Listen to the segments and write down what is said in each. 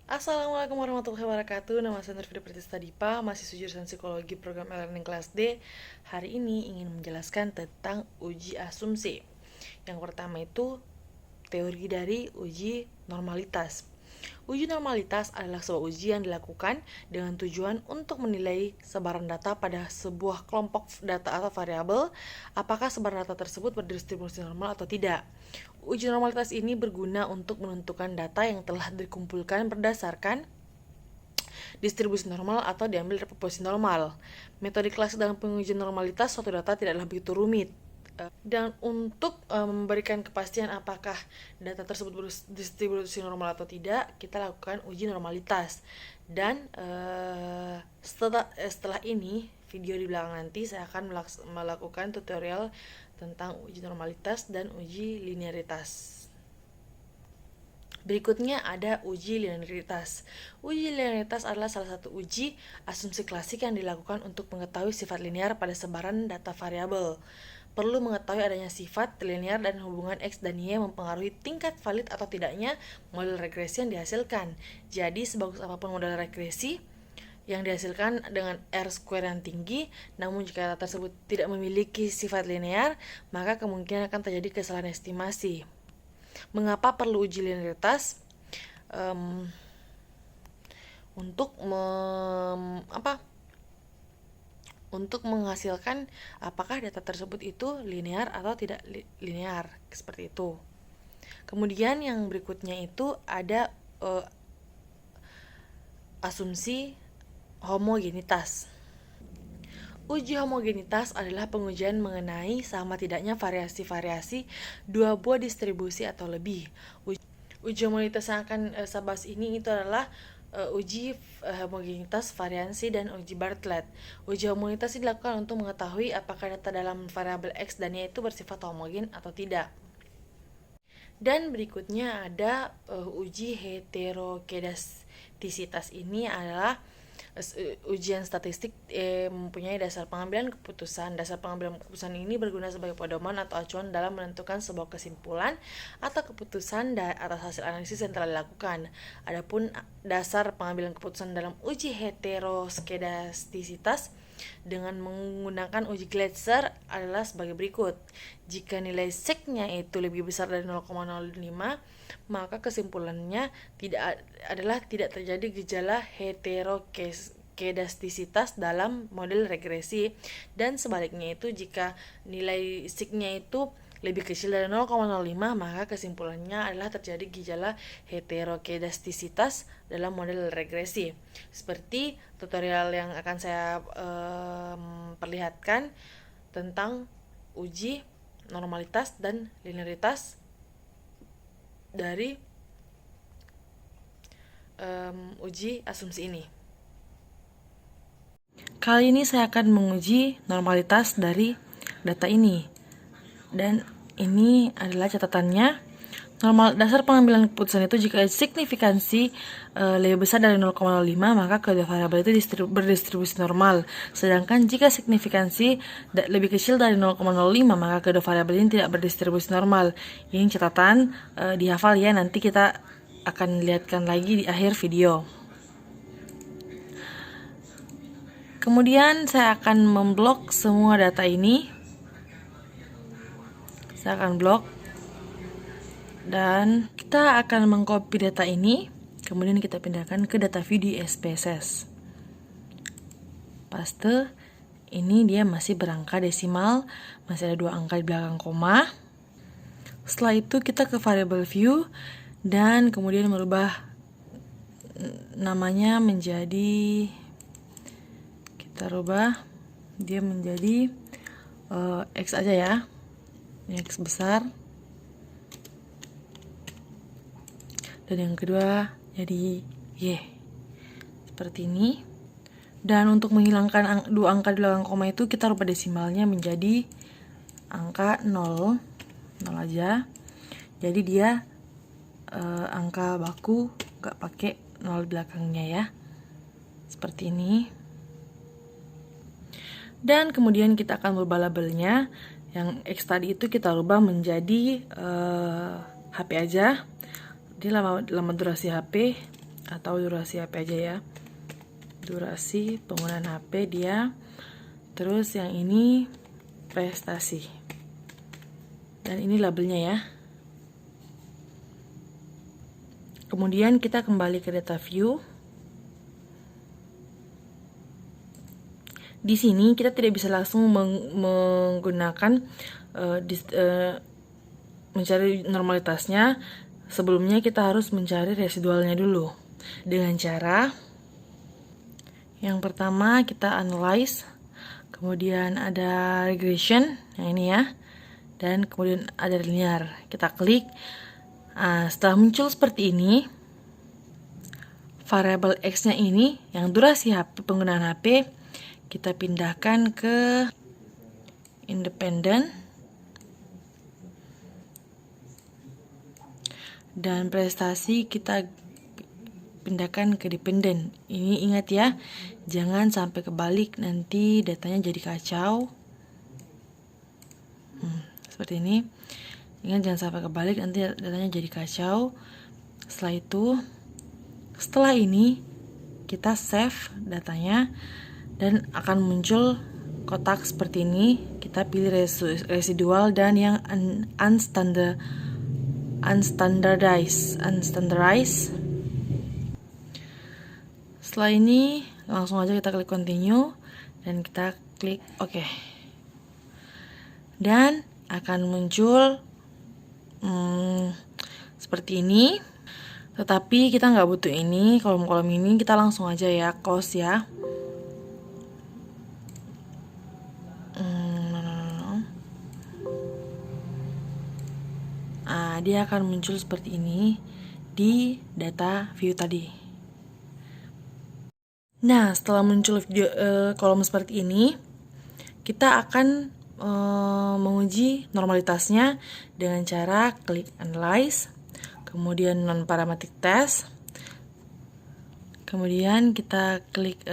Assalamualaikum warahmatullahi wabarakatuh. Nama saya Nurfida Pratista Dipa, mahasiswa jurusan Psikologi Program E-Learning kelas D. Hari ini ingin menjelaskan tentang uji asumsi. Yang pertama itu teori dari uji normalitas. Uji normalitas adalah sebuah uji yang dilakukan dengan tujuan untuk menilai sebaran data pada sebuah kelompok data atau variabel, apakah sebaran data tersebut berdistribusi normal atau tidak. Uji normalitas ini berguna untuk menentukan data yang telah dikumpulkan berdasarkan distribusi normal atau diambil dari populasi normal. Metode klasik dalam pengujian normalitas suatu data tidaklah begitu rumit. Dan untuk memberikan kepastian apakah data tersebut berdistribusi normal atau tidak, kita lakukan uji normalitas. Dan setelah ini, video di belakang nanti saya akan melakukan tutorial tentang uji normalitas dan uji linearitas. Berikutnya ada uji linearitas. Uji linearitas adalah salah satu uji asumsi klasik yang dilakukan untuk mengetahui sifat linear pada sebaran data variabel. Perlu mengetahui adanya sifat linear dan hubungan X dan Y mempengaruhi tingkat valid atau tidaknya model regresi yang dihasilkan. Jadi, sebagus apapun model regresi yang dihasilkan dengan R-square yang tinggi, namun jika data tersebut tidak memiliki sifat linear, maka kemungkinan akan terjadi kesalahan estimasi. Mengapa perlu uji linearitas? Untuk menghasilkan apakah data tersebut itu linear atau tidak linear, seperti itu. Kemudian yang berikutnya itu ada asumsi homogenitas. Uji homogenitas adalah pengujian mengenai sama tidaknya variasi-variasi dua buah distribusi atau lebih. Uji homogenitas yang akan saya bahas ini itu adalah uji homogenitas variansi dan uji Bartlett. Uji homogenitas ini dilakukan untuk mengetahui apakah data dalam variabel X dan Y itu bersifat homogen atau tidak. Dan berikutnya ada uji heterokedastisitas. Ini adalah ujian statistik mempunyai dasar pengambilan keputusan. Dasar pengambilan keputusan ini berguna sebagai pedoman atau acuan dalam menentukan sebuah kesimpulan atau keputusan atas hasil analisis yang telah dilakukan. Adapun dasar pengambilan keputusan dalam uji heteroskedastisitas dengan menggunakan uji Gleiser adalah sebagai berikut. Jika nilai sigma itu lebih besar dari 0,05, maka kesimpulannya tidak terjadi gejala heterokedastisitas dalam model regresi, dan sebaliknya itu jika nilai sigma itu lebih kecil dari 0,05, maka kesimpulannya adalah terjadi gejala heterokedastisitas dalam model regresi. Seperti tutorial yang akan saya perlihatkan tentang uji normalitas dan linearitas dari uji asumsi ini. Kali ini saya akan menguji normalitas dari data ini. Dan ini adalah catatannya. Dasar pengambilan keputusan itu jika signifikansi lebih besar dari 0,05, maka kedua variabel itu berdistribusi normal. Sedangkan jika signifikansi lebih kecil dari 0,05, maka kedua variabel ini tidak berdistribusi normal. Ini catatan, dihafal ya, nanti kita akan lihatkan lagi di akhir video. Kemudian saya akan memblok semua data ini. Saya akan blok. Dan kita akan mengcopy data ini, kemudian kita pindahkan ke data view di SPSS. Paste, ini dia masih berangka desimal, masih ada 2 angka di belakang koma. Setelah itu kita ke variable view dan kemudian merubah namanya menjadi, kita rubah dia menjadi X aja ya, ini X besar. Dan yang kedua jadi Y, seperti ini. Dan untuk menghilangkan 2 angka di belakang koma itu, kita rubah desimalnya menjadi angka 0 aja. Jadi dia angka baku, gak pakai 0 di belakangnya ya, seperti ini. Dan kemudian kita akan merubah labelnya. Yang X tadi itu kita rubah menjadi HP aja. Ini lama durasi HP, atau durasi HP aja ya. Durasi penggunaan HP dia. Terus yang ini prestasi. Dan ini labelnya ya. Kemudian kita kembali ke data view. Di sini kita tidak bisa langsung menggunakan mencari normalitasnya. Sebelumnya kita harus mencari residualnya dulu. Dengan cara yang pertama kita analyze, kemudian ada regression, yang ini ya, dan kemudian ada linear. Kita klik. Setelah muncul seperti ini, variabel X-nya ini yang durasi penggunaan HP kita pindahkan ke independent, dan prestasi kita pindahkan ke dependent. Ini ingat ya, jangan sampai kebalik, nanti datanya jadi kacau. Seperti ini. Ingat, jangan sampai kebalik, nanti datanya jadi kacau. Setelah ini kita save datanya dan akan muncul kotak seperti ini. Kita pilih residual dan yang unstandardized. Setelah ini langsung aja kita klik continue dan kita klik OK. Dan akan muncul seperti ini. Tetapi kita nggak butuh ini, kolom-kolom ini kita langsung aja ya close ya. Dia akan muncul seperti ini di data view tadi. Nah, setelah muncul kolom seperti ini, kita akan menguji normalitasnya dengan cara klik analyze, kemudian non-parametric test, kemudian kita klik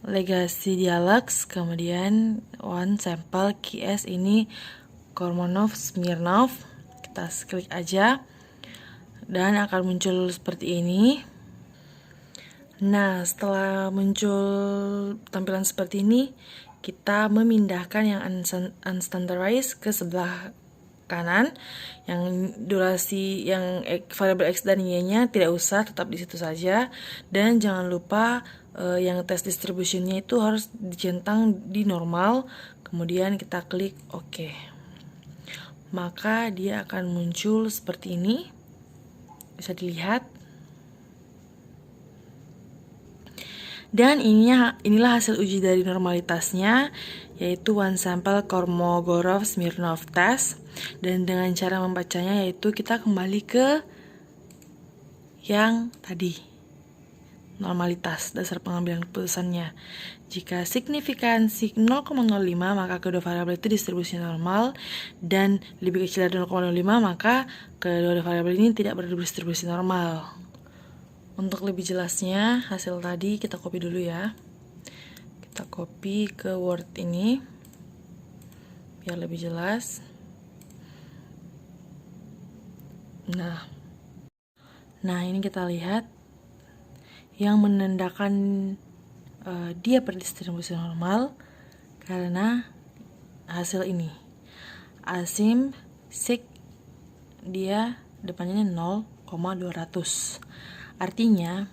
legacy dialogs, kemudian one sample QS ini Kormonov Smirnov, kita klik aja dan akan muncul seperti ini. Nah, setelah muncul tampilan seperti ini, kita memindahkan yang unstandardized ke sebelah kanan. Yang durasi, yang variabel X dan Y-nya tidak usah, tetap di situ saja. Dan jangan lupa yang test distributionnya itu harus dicentang di normal. Kemudian kita klik OK. Maka dia akan muncul seperti ini. Bisa dilihat. Dan inilah hasil uji dari normalitasnya, yaitu one sample Kolmogorov-Smirnov test. Dan dengan cara membacanya yaitu kita kembali ke yang tadi, normalitas dasar pengambilan keputusannya. Jika signifikansi 0,05 maka kedua variabel itu distribusi normal, dan lebih kecil dari 0,05 maka kedua variabel ini tidak berdistribusi normal. Untuk lebih jelasnya hasil tadi kita copy dulu ya. Kita copy ke Word ini biar lebih jelas. Nah ini kita lihat yang menandakan dia berdistribusi normal karena hasil ini. Asim sig dia depannya 0,200. Artinya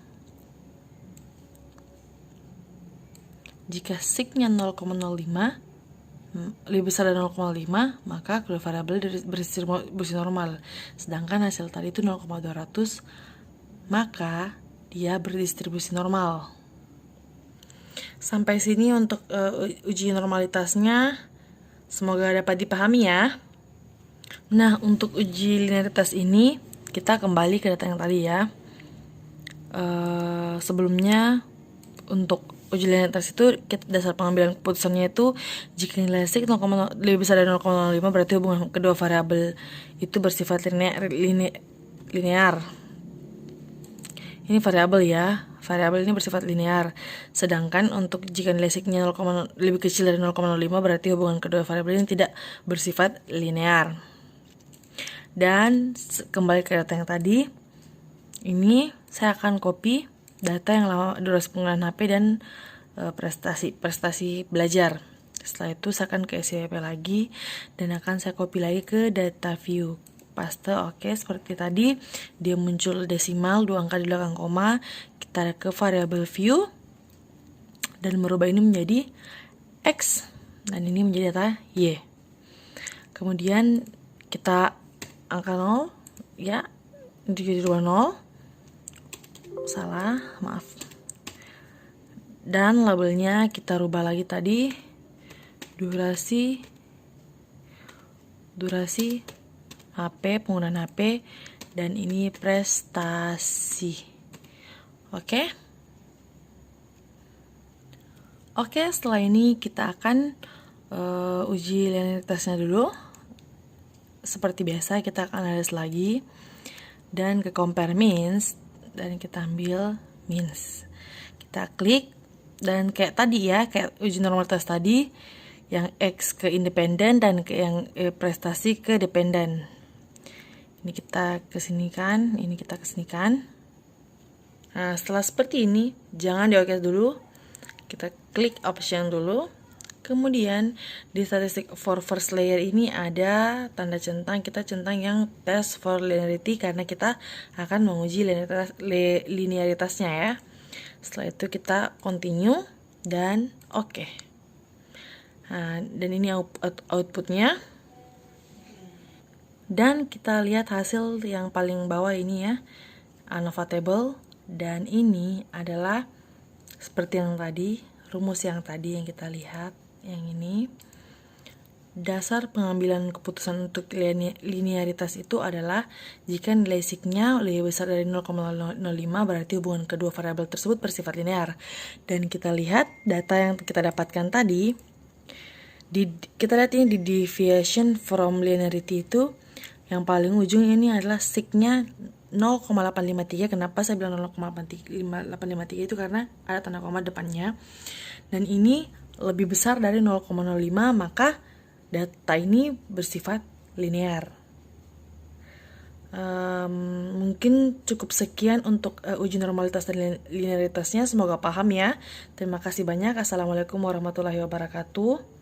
jika sig-nya 0,05 lebih besar dari 0,5 maka kedua variabel berdistribusi normal. Sedangkan hasil tadi itu 0,200 maka dia berdistribusi normal. Sampai sini untuk uji normalitasnya. Semoga dapat dipahami ya. Nah, untuk uji linearitas ini kita kembali ke data yang tadi ya. Sebelumnya untuk uji linearitas itu dasar pengambilan keputusannya itu jika nilai sig lebih besar dari 0,05 berarti hubungan kedua variabel itu bersifat linear. Ini variabel ya, variabel ini bersifat linear. Sedangkan untuk jika nilai sig-nya lebih kecil dari 0,05 berarti hubungan kedua variabel ini tidak bersifat linear. Dan kembali ke data yang tadi, Ini saya akan copy data yang lama, durasi penggunaan HP dan prestasi belajar. Setelah itu saya akan ke SCWP lagi dan akan saya copy lagi ke data view. Paste, oke, seperti tadi dia muncul desimal 2 angka di belakang koma. Kita ke variable view dan merubah ini menjadi X dan ini menjadi data Y. Kemudian kita angka 0 ya, jadi 20, salah, maaf. Dan labelnya kita rubah lagi tadi, durasi HP, penggunaan HP, dan ini prestasi. Oke, setelah ini kita akan uji linearitasnya dulu. Seperti biasa kita akan analis lagi dan ke compare means, dan kita ambil means. Kita klik dan kayak tadi ya, kayak uji normalitas tadi, yang X ke independen dan ke yang prestasi ke dependen. Ini kita kesinikan, ini kita kesinikan. Nah, setelah seperti ini, jangan di OK dulu. Kita klik option dulu. Kemudian di statistik for first layer ini ada tanda centang, kita centang yang test for linearity karena kita akan menguji linearitasnya ya. Setelah itu kita continue dan oke. Nah, dan ini outputnya. Dan kita lihat hasil yang paling bawah ini ya, ANOVA table, dan ini adalah seperti yang tadi, rumus yang tadi yang kita lihat, yang ini. Dasar pengambilan keputusan untuk linearitas itu adalah jika nilai sigma lebih besar dari 0,05 berarti hubungan kedua variabel tersebut bersifat linear. Dan kita lihat data yang kita dapatkan tadi, kita lihat ini di deviation from linearity itu yang paling ujung ini adalah sigma 0,853. Kenapa saya bilang 0,853 itu karena ada tanda koma depannya. Dan ini lebih besar dari 0,05, maka data ini bersifat linear. Mungkin cukup sekian untuk uji normalitas dan linearitasnya. Semoga paham ya. Terima kasih banyak. Assalamualaikum warahmatullahi wabarakatuh.